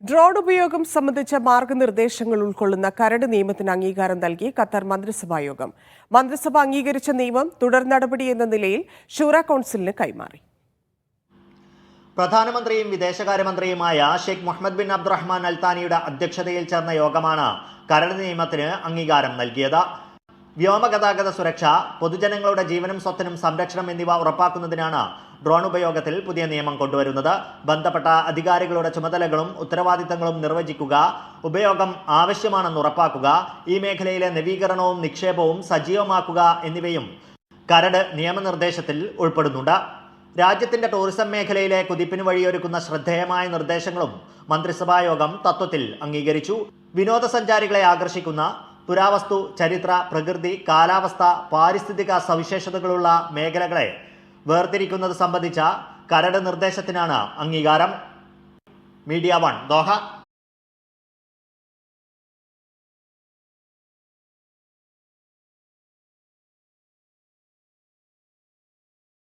Drone ഉപയോഗം സംബന്ധിച്ച മാർഗനിർദ്ദേശങ്ങൾ ഉൾക്കൊള്ളുന്ന കരട് നിയമത്തിന് അംഗീകാരം നൽകി ഖത്തർ മന്ത്രിസഭാ യോഗം. മന്ത്രിസഭ അംഗീകരിച്ച നിയമം തുടർ നടപടി എന്ന നിലയിൽ ഷൂറ കൗൺസിലിന് കൈമാറി. പ്രധാനമന്ത്രിയും വിദേശകാര്യമന്ത്രിയുമായ ഷെയ്ഖ് മുഹമ്മദ് ബിൻ അബ്ദുറഹ്മാൻ അൽ താനിയുടെ അധ്യക്ഷതയിൽ ചേർന്ന യോഗമാണ് കരട് നിയമത്തിന് അംഗീകാരം നൽകിയത്. വ്യോമഗതാഗത സുരക്ഷ, പൊതുജനങ്ങളുടെ ജീവനും സ്വത്തിനും സംരക്ഷണം എന്നിവ ഉറപ്പാക്കുന്നതിനാണ് ഡ്രോൺ ഉപയോഗത്തിൽ പുതിയ നിയമം കൊണ്ടുവരുന്നത്. ബന്ധപ്പെട്ട അധികാരികളുടെ ചുമതലകളും ഉത്തരവാദിത്തങ്ങളും നിർവചിക്കുക, ഉപയോഗം ആവശ്യമാണെന്ന് ഉറപ്പാക്കുക, ഈ മേഖലയിലെ നവീകരണവും നിക്ഷേപവും സജീവമാക്കുക എന്നിവയും കരട് നിയമനിർദ്ദേശത്തിൽ ഉൾപ്പെടുന്നുണ്ട്. രാജ്യത്തിന്റെ ടൂറിസം മേഖലയിലെ കുതിപ്പിന് വഴിയൊരുക്കുന്ന ശ്രദ്ധേയമായ നിർദ്ദേശങ്ങളും മന്ത്രിസഭാ യോഗം തത്വത്തിൽ അംഗീകരിച്ചു. വിനോദസഞ്ചാരികളെ ആകർഷിക്കുന്ന പുരാവസ്തു, ചരിത്ര, പ്രകൃതി, കാലാവസ്ഥ, പാരിസ്ഥിതിക സവിശേഷതകളുള്ള മേഖലകളെ വേർതിരിക്കുന്നത് സംബന്ധിച്ച കരട് നിർദ്ദേശത്തിനാണ് അംഗീകാരം. Media 1 Doha.